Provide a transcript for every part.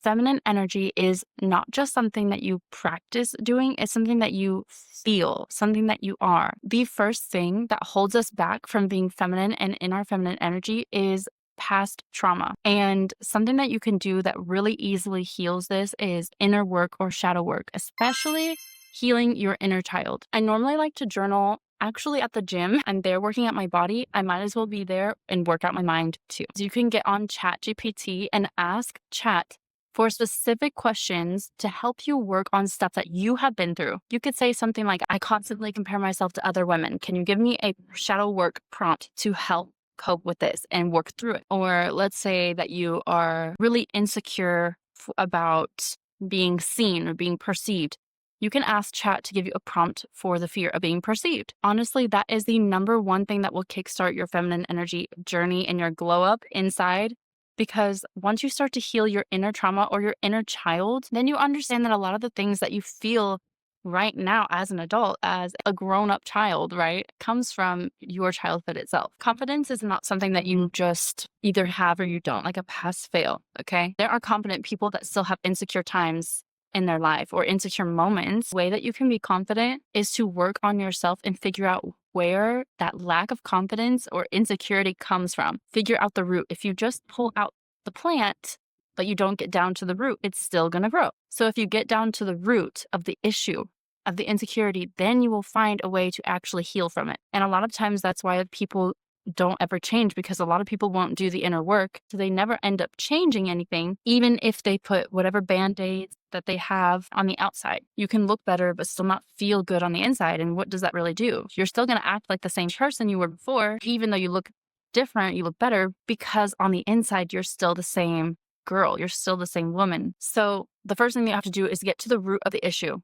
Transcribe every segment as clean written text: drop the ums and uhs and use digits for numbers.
feminine energy is not just something that you practice doing, it's something that you feel, something that you are. The first thing that holds us back from being feminine and in our feminine energy is past trauma. And something that you can do that really easily heals this is inner work or shadow work, especially healing your inner child. I normally like to journal actually at the gym. I'm there working at my body. I might as well be there and work out my mind too. So you can get on ChatGPT and ask Chat for specific questions to help you work on stuff that you have been through. You could say something like, I constantly compare myself to other women. Can you give me a shadow work prompt to help cope with this and work through it? Or let's say that you are really insecure about being seen or being perceived. You can ask Chat to give you a prompt for the fear of being perceived. Honestly, that is the number one thing that will kickstart your feminine energy journey and your glow up inside. Because once you start to heal your inner trauma or your inner child, then you understand that a lot of the things that you feel right now as an adult, as a grown-up child, right, comes from your childhood itself. Confidence is not something that you just either have or you don't, like a pass fail, okay? There are confident people that still have insecure times in their life or insecure moments. The way that you can be confident is to work on yourself and figure out where that lack of confidence or insecurity comes from. Figure out the root. If you just pull out the plant, but you don't get down to the root, it's still going to grow. So if you get down to the root of the issue, of the insecurity, then you will find a way to actually heal from it. And a lot of times that's why people don't ever change, because a lot of people won't do the inner work. So they never end up changing anything, even if they put whatever band-aids that they have on the outside. You can look better, but still not feel good on the inside. And what does that really do? You're still going to act like the same person you were before, even though you look different, you look better, because on the inside, you're still the same girl. You're still the same woman. So the first thing you have to do is get to the root of the issue.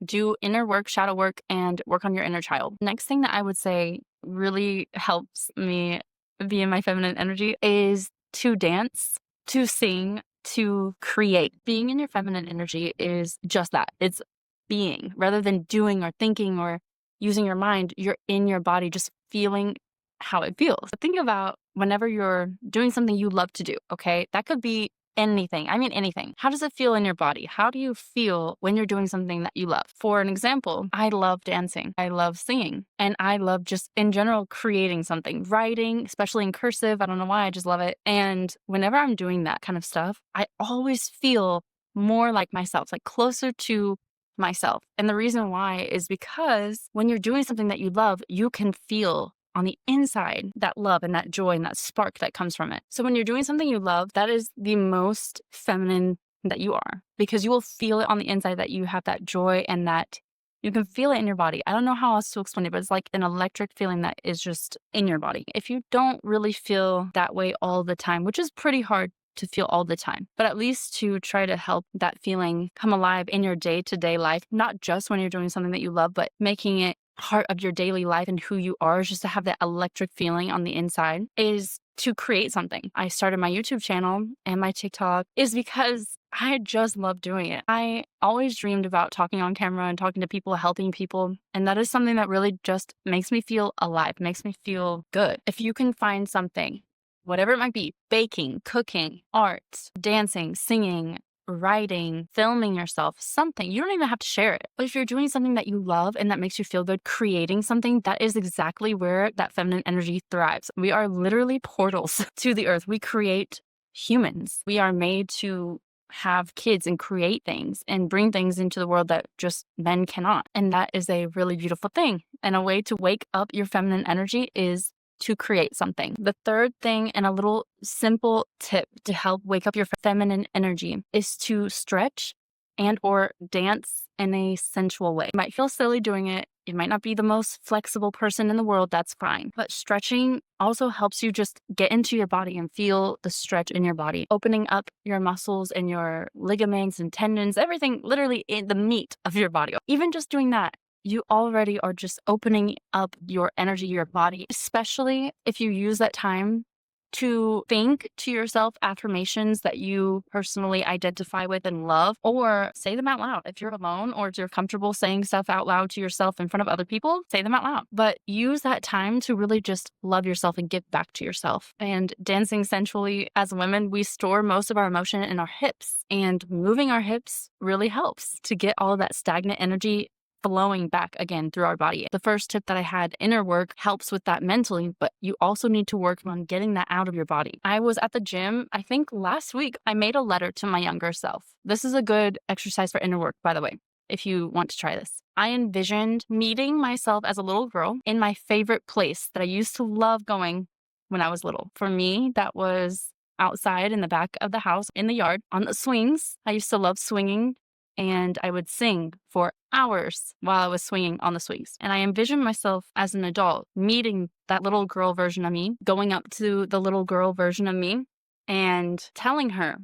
Do inner work, shadow work, and work on your inner child. Next thing that I would say really helps me be in my feminine energy is to dance, to sing, to create. Being in your feminine energy is just that. It's being. Rather than doing or thinking or using your mind, you're in your body just feeling how it feels. Think about whenever you're doing something you love to do, okay? That could be anything. I mean, anything. How does it feel in your body? How do you feel when you're doing something that you love? For an example, I love dancing. I love singing. And I love just in general creating something, writing, especially in cursive. I don't know why, I just love it. And whenever I'm doing that kind of stuff, I always feel more like myself, like closer to myself. And the reason why is because when you're doing something that you love, you can feel on the inside that love and that joy and that spark that comes from it. So when you're doing something you love, that is the most feminine that you are, because you will feel it on the inside that you have that joy and that you can feel it in your body. I don't know how else to explain it, but it's like an electric feeling that is just in your body. If you don't really feel that way all the time, which is pretty hard to feel all the time, but at least to try to help that feeling come alive in your day-to-day life, not just when you're doing something that you love, but making it part of your daily life and who you are, just to have that electric feeling on the inside, is to create something. I started my YouTube channel and my TikTok is because I just love doing it. I always dreamed about talking on camera and talking to people, helping people. And that is something that really just makes me feel alive, makes me feel good. If you can find something, whatever it might be, baking, cooking, art, dancing, singing, writing, filming yourself, something. You don't even have to share it. But if you're doing something that you love and that makes you feel good, creating something, that is exactly where that feminine energy thrives. We are literally portals to the earth. We create humans. We are made to have kids and create things and bring things into the world that just men cannot. And that is a really beautiful thing. And a way to wake up your feminine energy is to create something. The third thing, and a little simple tip to help wake up your feminine energy, is to stretch and or dance in a sensual way. You might feel silly doing it. You might not be the most flexible person in the world. That's fine. But stretching also helps you just get into your body and feel the stretch in your body, opening up your muscles and your ligaments and tendons, everything literally in the meat of your body. Even just doing that, you already are just opening up your energy, your body, especially if you use that time to think to yourself affirmations that you personally identify with and love, or say them out loud. If you're alone or if you're comfortable saying stuff out loud to yourself in front of other people, say them out loud. But use that time to really just love yourself and give back to yourself. And dancing sensually, as women, we store most of our emotion in our hips, and moving our hips really helps to get all of that stagnant energy flowing back again through our body. The first tip that I had, inner work, helps with that mentally, but you also need to work on getting that out of your body. I was at the gym, I think last week, I made a letter to my younger self. This is a good exercise for inner work, by the way, if you want to try this. I envisioned meeting myself as a little girl in my favorite place that I used to love going when I was little. For me, that was outside in the back of the house, in the yard, on the swings. I used to love swinging, and I would sing for hours while I was swinging on the swings. And I envisioned myself as an adult meeting that little girl version of me, going up to the little girl version of me and telling her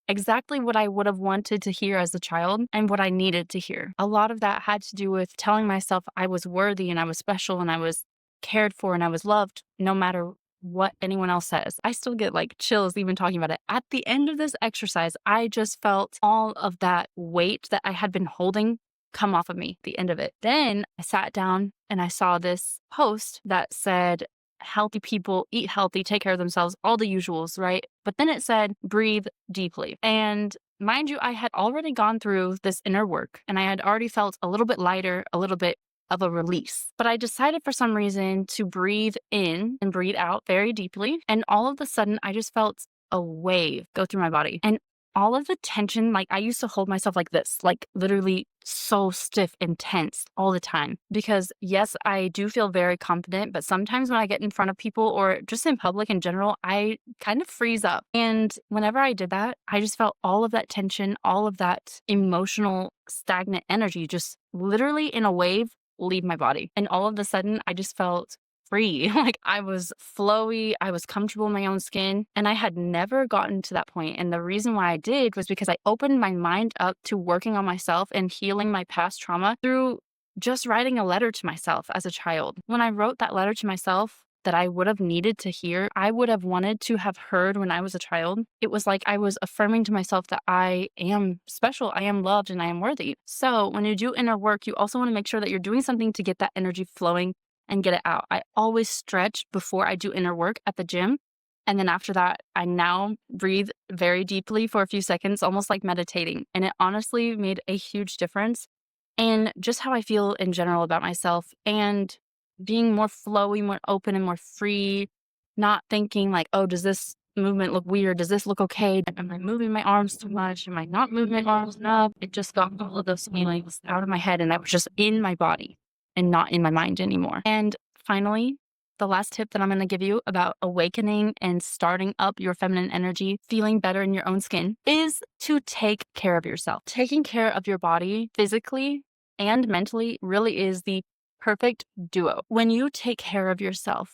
exactly what I would have wanted to hear as a child and what I needed to hear. A lot of that had to do with telling myself I was worthy and I was special and I was cared for and I was loved no matter what anyone else says. I still get like chills even talking about it. At the end of this exercise, I just felt all of that weight that I had been holding come off of me at the end of it. Then I sat down and I saw this post that said, healthy people eat healthy, take care of themselves, all the usuals, right? But then it said, breathe deeply. And mind you, I had already gone through this inner work and I had already felt a little bit lighter, a little bit of a release. But I decided for some reason to breathe in and breathe out very deeply. And all of a sudden, I just felt a wave go through my body. And all of the tension, like I used to hold myself like this, like literally so stiff and tense all the time. Because yes, I do feel very confident, but sometimes when I get in front of people or just in public in general, I kind of freeze up. And whenever I did that, I just felt all of that tension, all of that emotional stagnant energy just literally in a wave leave my body. And all of a sudden, I just felt free. Like I was flowy, I was comfortable in my own skin, and I had never gotten to that point. And the reason why I did was because I opened my mind up to working on myself and healing my past trauma through just writing a letter to myself as a child. When I wrote that letter to myself that I would have needed to hear, I would have wanted to have heard when I was a child. It was like I was affirming to myself that I am special, I am loved, and I am worthy. So when you do inner work, you also want to make sure that you're doing something to get that energy flowing and get it out. I always stretch before I do inner work at the gym. And then after that, I now breathe very deeply for a few seconds, almost like meditating. And it honestly made a huge difference in just how I feel in general about myself and being more flowy, more open, and more free, not thinking like, oh, does this movement look weird? Does this look okay? Am I moving my arms too much? Am I not moving my arms enough? It just got all of those feelings out of my head and I was just in my body and not in my mind anymore. And finally, the last tip that I'm going to give you about awakening and starting up your feminine energy, feeling better in your own skin, is to take care of yourself. Taking care of your body physically and mentally really is the perfect duo. When you take care of yourself,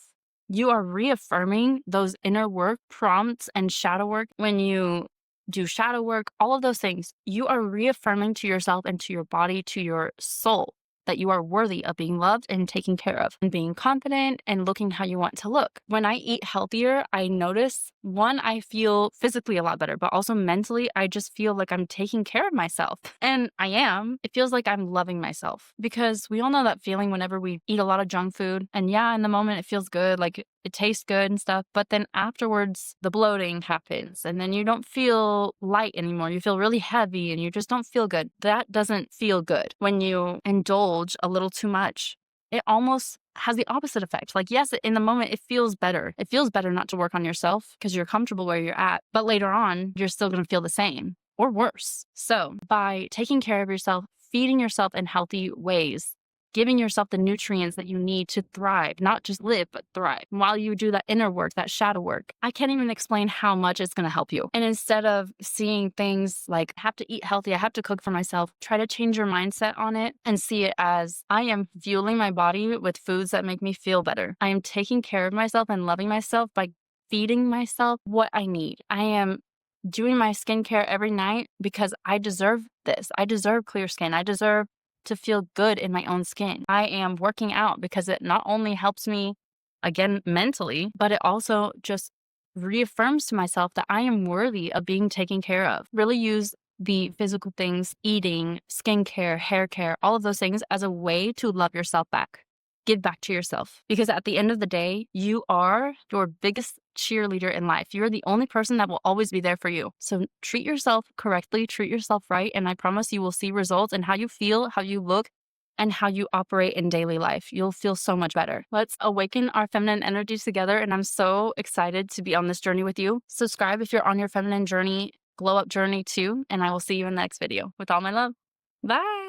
you are reaffirming those inner work prompts and shadow work. When you do shadow work, all of those things, you are reaffirming to yourself and to your body, to your soul, that you are worthy of being loved and taken care of and being confident and looking how you want to look. When I eat healthier, I notice, one, I feel physically a lot better, but also mentally, I just feel like I'm taking care of myself. And I am. It feels like I'm loving myself because we all know that feeling whenever we eat a lot of junk food. And yeah, in the moment, it feels good. Like it tastes good and stuff. But then afterwards, the bloating happens and then you don't feel light anymore. You feel really heavy and you just don't feel good. That doesn't feel good. When you indulge a little too much, it almost has the opposite effect. Like, yes, in the moment, it feels better. It feels better not to work on yourself because you're comfortable where you're at. But later on, you're still going to feel the same or worse. So by taking care of yourself, feeding yourself in healthy ways, giving yourself the nutrients that you need to thrive, not just live, but thrive. While you do that inner work, that shadow work, I can't even explain how much it's going to help you. And instead of seeing things like, I have to eat healthy, I have to cook for myself, try to change your mindset on it and see it as, I am fueling my body with foods that make me feel better. I am taking care of myself and loving myself by feeding myself what I need. I am doing my skincare every night because I deserve this. I deserve clear skin. I deserve to feel good in my own skin. I am working out because it not only helps me, again, mentally, but it also just reaffirms to myself that I am worthy of being taken care of. Really use the physical things, eating, skincare, hair care, all of those things as a way to love yourself back. Give back to yourself. Because at the end of the day, you are your biggest cheerleader in life. You're the only person that will always be there for you. So treat yourself correctly, treat yourself right, and I promise you will see results in how you feel, how you look, and how you operate in daily life. You'll feel so much better. Let's awaken our feminine energies together. And I'm so excited to be on this journey with you. Subscribe if you're on your feminine journey, glow up journey too. And I will see you in the next video. With all my love. Bye.